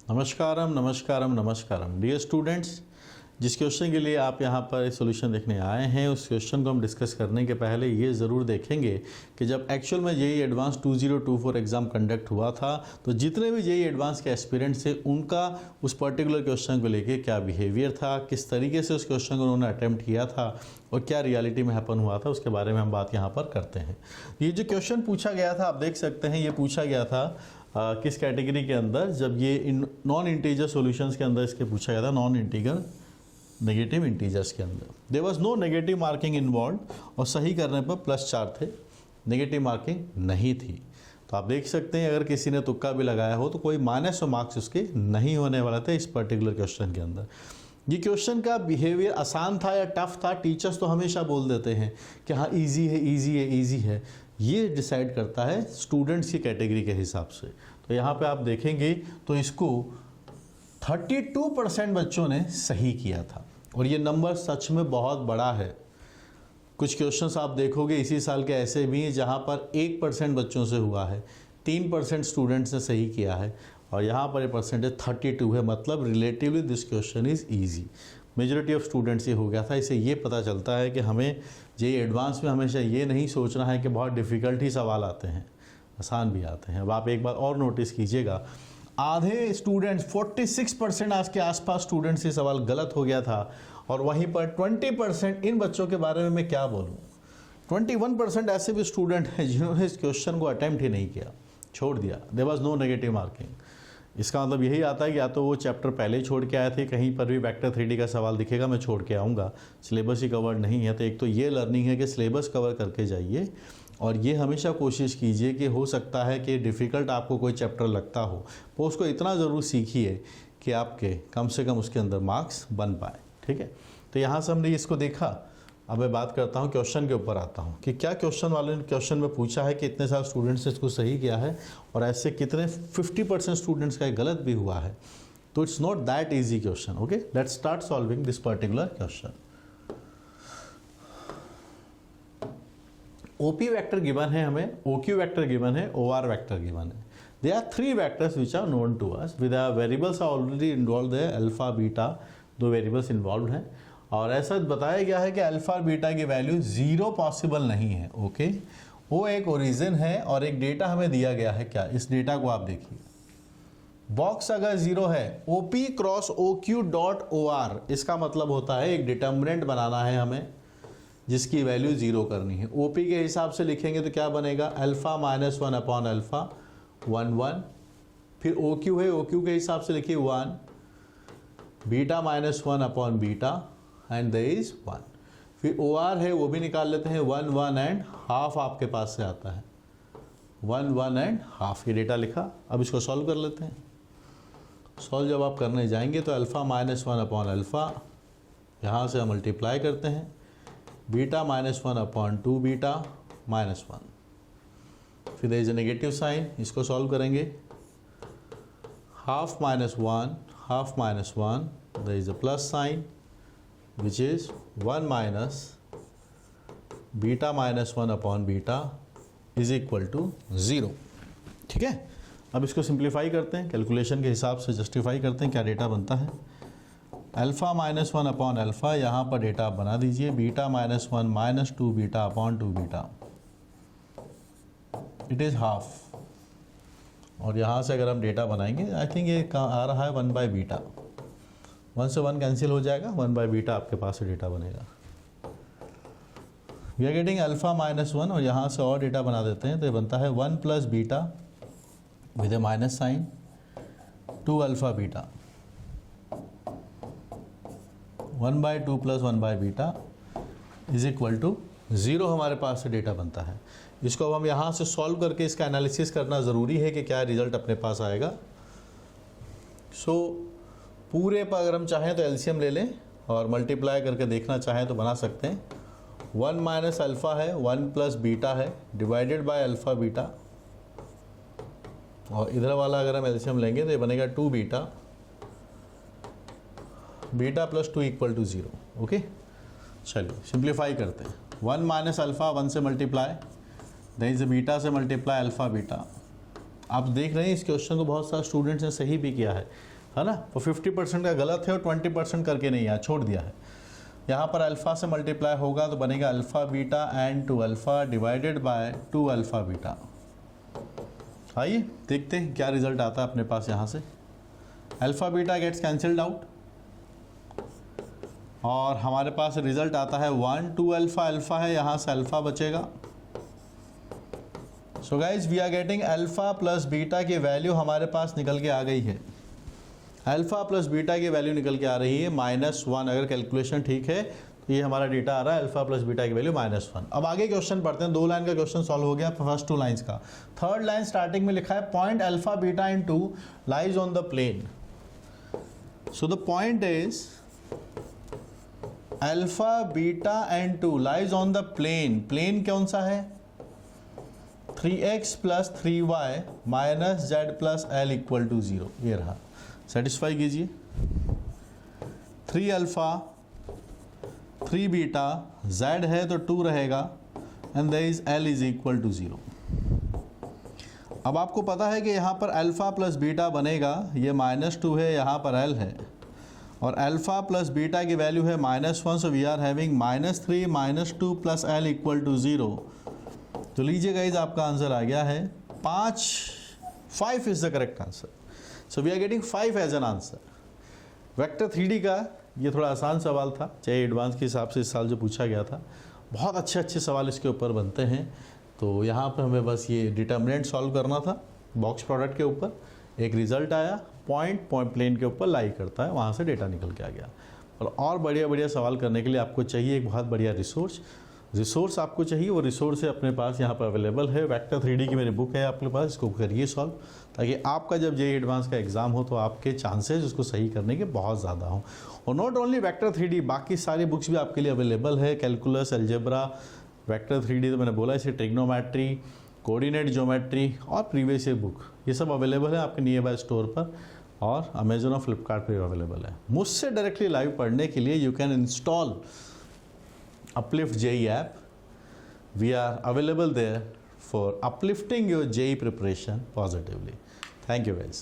नमस्कारम नमस्कारम नमस्कारम dear students, जिस question के लिए आप यहाँ पर सॉल्यूशन देखने आए हैं उस क्वेश्चन को हम डिस्कस करने के पहले ये ज़रूर देखेंगे कि जब एक्चुअल में जेईई एडवांस 2024 एग्ज़ाम कंडक्ट हुआ था तो जितने भी जेईई एडवांस के एस्पिरेंट्स थे उनका उस पर्टिकुलर क्वेश्चन को लेके क्या बिहेवियर था, किस तरीके से उस क्वेश्चन को उन्होंने अटैम्प्ट किया था और क्या रियलिटी में हैपन हुआ था, उसके बारे में हम बात यहाँ पर करते हैं। ये जो क्वेश्चन पूछा गया था आप देख सकते हैं, ये पूछा गया था किस कैटेगरी के अंदर, जब ये नॉन इंटीजर सॉल्यूशंस के अंदर इसके पूछा गया था, नॉन इंटीजर नेगेटिव इंटीजर्स के अंदर। There was no negative marking involve और सही करने पर +4 थे, नेगेटिव मार्किंग नहीं थी। तो आप देख सकते हैं अगर किसी ने तुक्का भी लगाया हो तो कोई -100 मार्क्स उसके नहीं होने वाला थे इस पर्टिकुलर क्वेश्चन के अंदर। ये क्वेश्चन का बिहेवियर आसान था या टफ था, टीचर्स तो हमेशा बोल देते हैं कि हाँ ईजी है ईजी है ईजी है, ये डिसाइड करता है स्टूडेंट्स की कैटेगरी के हिसाब से। तो यहाँ पे आप देखेंगे तो इसको 32% बच्चों ने सही किया था और ये नंबर सच में बहुत बड़ा है। कुछ क्वेश्चंस आप देखोगे इसी साल के ऐसे भी हैं जहाँ पर 1% बच्चों से हुआ है, 3% स्टूडेंट्स ने सही किया है और यहाँ पर ये परसेंटेज 32 है, मतलब relatively this question is easy. Majority of students ये हो गया था। इससे ये पता चलता है कि हमें जेईई एडवांस में हमेशा ये नहीं सोचना है कि बहुत डिफ़िकल्ट ही सवाल आते हैं, आसान भी आते हैं। अब आप एक बार और नोटिस कीजिएगा, आधे स्टूडेंट्स 46% आज के आसपास स्टूडेंट्स से सवाल गलत हो गया था और वहीं पर 20% इन बच्चों के बारे में मैं क्या बोलूँ, 21% ऐसे भी स्टूडेंट हैं जिन्होंने इस क्वेश्चन को अटैम्प्ट ही नहीं किया, छोड़ दिया। There was no negative marking. इसका मतलब यही आता है कि या तो वो चैप्टर पहले ही छोड़ के आए थे, कहीं पर भी वेक्टर 3D का सवाल दिखेगा मैं छोड़ के आऊँगा, सिलेबस ही कवर नहीं है। तो एक तो ये लर्निंग है कि सिलेबस कवर करके जाइए और ये हमेशा कोशिश कीजिए कि हो सकता है कि डिफ़िकल्ट आपको कोई चैप्टर लगता हो तो उसको इतना ज़रूर सीखिए कि आपके कम से कम उसके अंदर मार्क्स बन पाए। ठीक है, तो यहाँ से हमने इसको देखा। अब मैं बात करता हूँ क्वेश्चन के ऊपर आता हूँ कि क्या क्वेश्चन वाले ने क्वेश्चन में पूछा है कि इतने सारे स्टूडेंट्स ने इसको सही किया है और ऐसे कितने 50% स्टूडेंट्स का गलत भी हुआ है। तो it's not that easy question. Okay, let's start solving this particular question. OP vector given है हमें, OQ वेक्टर गिवन है, OR वेक्टर गिवन है। There are 3 vectors which are known to us with the variables are already involved there, alpha beta 2 variables involve हैं और ऐसा बताया गया है कि अल्फा और बीटा की वैल्यू 0 पॉसिबल नहीं है। ओके, वो एक ओरिजिन है और एक डेटा हमें दिया गया है। क्या, इस डेटा को आप देखिए, बॉक्स अगर 0 है OP cross OQ dot OR, इसका मतलब होता है एक डिटर्मिनेंट बनाना है हमें जिसकी वैल्यू 0 करनी है। OP के हिसाब से लिखेंगे तो क्या बनेगा, अल्फा -1 अपॉन अल्फा 1 1। फिर OQ है, OQ के हिसाब से लिखिए 1, beta -1 upon beta and there is 1। फिर OR है वो भी निकाल लेते हैं, 1 1 एंड हाफ आपके पास से आता है, 1 1 एंड हाफ। ये डेटा लिखा। अब इसको सॉल्व कर लेते हैं। सॉल्व जब आप करने जाएंगे तो अल्फा -1 अपॉन अल्फा यहाँ से हम मल्टीप्लाई करते हैं, बीटा -1 अपॉन 2 बीटा -1। फिर there is a negative sign, इसको सॉल्व करेंगे, half -1 half -1, there is a plus sign which is 1 minus beta -1 upon beta is equal to 0। ठीक है, अब इसको सिंप्लीफाई करते हैं, कैलकुलेशन के हिसाब से जस्टिफाई करते हैं क्या डेटा बनता है। अल्फा -1 अपॉन अल्फा, यहाँ पर डेटा आप बना दीजिए, beta -1 minus 2 beta upon 2 beta, it is half. और यहाँ से अगर हम डेटा बनाएंगे आई थिंक ये आ रहा है 1 बाई बीटा, 1 से 1 कैंसिल हो जाएगा, 1 बाई बीटा आपके पास से डेटा बनेगा। वी आर गेटिंग अल्फा -1 और यहाँ से और डेटा बना देते हैं तो ये बनता है 1 plus beta with a minus sign 2 alpha beta, 1 by 2 plus 1 by beta is equal to 0 हमारे पास से डेटा बनता है। इसको अब हम यहाँ से सॉल्व करके इसका एनालिसिस करना ज़रूरी है कि क्या रिजल्ट अपने पास आएगा। पूरे पर अगर हम चाहें तो एलसीएम ले लें और मल्टीप्लाई करके देखना चाहें तो बना सकते हैं। 1 माइनस अल्फ़ा है, 1 प्लस बीटा है, डिवाइडेड बाय अल्फ़ा बीटा, और इधर वाला अगर हम एलसीएम लेंगे तो ये बनेगा 2 beta, beta plus 2 equal to 0। Okay, चलिए सिंप्लीफाई करते हैं। 1 माइनस अल्फ़ा 1 से मल्टीप्लाई, देन इज बीटा से मल्टीप्लाई अल्फ़ा बीटा। आप देख रहे हैं इस क्वेश्चन को बहुत सारे स्टूडेंट्स ने सही भी किया है। है ना। वो 50% का गलत है और 20% करके नहीं आया, छोड़ दिया है। यहाँ पर अल्फ़ा से मल्टीप्लाई होगा तो बनेगा alpha beta and 2 alpha divided by 2 alpha beta. आइए देखते हैं क्या रिजल्ट आता है अपने पास। यहाँ से alpha beta gets cancelled out और हमारे पास रिजल्ट आता है 1 2 अल्फ़ा, अल्फ़ा है, यहाँ से अल्फ़ा बचेगा। So guys we are getting alpha plus beta की वैल्यू हमारे पास निकल के आ गई है। अल्फ़ा प्लस बीटा की वैल्यू निकल के आ रही है -1। अगर कैलकुलेशन ठीक है तो ये हमारा डेटा आ रहा है अल्फ़ा प्लस बीटा की वैल्यू -1। अब आगे क्वेश्चन पढ़ते हैं। 2 लाइन का क्वेश्चन सॉल्व हो गया, फर्स्ट 2 लाइन्स का। थर्ड लाइन स्टार्टिंग में लिखा है point alpha beta in 2 lies on the plane. So the point is alpha beta and 2 lies on the plane. Plane कौन सा है? 3x + 3y - z + l = 0। ये रहा, सेटिस्फाई कीजिए। 3 अल्फ़ा 3 बीटा, z है तो 2 रहेगा एंड देयर इज l = 0। अब आपको पता है कि यहाँ पर अल्फ़ा प्लस बीटा बनेगा, ये -2 है, यहाँ पर l है और अल्फ़ा प्लस बीटा की वैल्यू है -1। So we are having -3 - 2 + l = 0। तो लीजिए गाइज आपका आंसर आ गया है 5 is the correct answer. So we are getting 5 as an answer. Vector 3D का ये थोड़ा आसान सवाल था, चाहे एडवांस के हिसाब से इस साल जो पूछा गया था। बहुत अच्छे सवाल इसके ऊपर बनते हैं। तो यहाँ पर हमें बस ये डिटर्मिनेंट सॉल्व करना था बॉक्स प्रोडक्ट के ऊपर। एक रिजल्ट आया, पॉइंट प्लेन के ऊपर लाई करता है, वहाँ से डेटा निकल के आ गया। और बढ़िया सवाल करने के लिए आपको चाहिए एक बहुत बढ़िया रिसोर्स आपको चाहिए। वो रिसोर्स है अपने पास यहाँ पर अवेलेबल है। वेक्टर 3D की मेरी बुक है आपके पास, इसको करिए सॉल्व, ताकि आपका जब जेईई एडवांस का एग्जाम हो तो आपके चांसेस उसको सही करने के बहुत ज़्यादा हों। और नॉट ओनली वेक्टर 3D, बाकी सारी बुक्स भी आपके लिए अवेलेबल है। कैलकुलस, अलजेब्रा, वेक्टर 3D तो मैंने बोला, इसे ट्रिग्नोमेट्री, कोऑर्डिनेट ज्योमेट्री और प्रीवियस ईयर बुक, ये सब अवेलेबल है आपके नियर बाय स्टोर पर और अमेजोन और फ्लिपकार्ट पर अवेलेबल है। मुझसे डायरेक्टली लाइव पढ़ने के लिए you can install Uplift JEE app. We are available there for uplifting your JEE preparation positively. Thank you guys.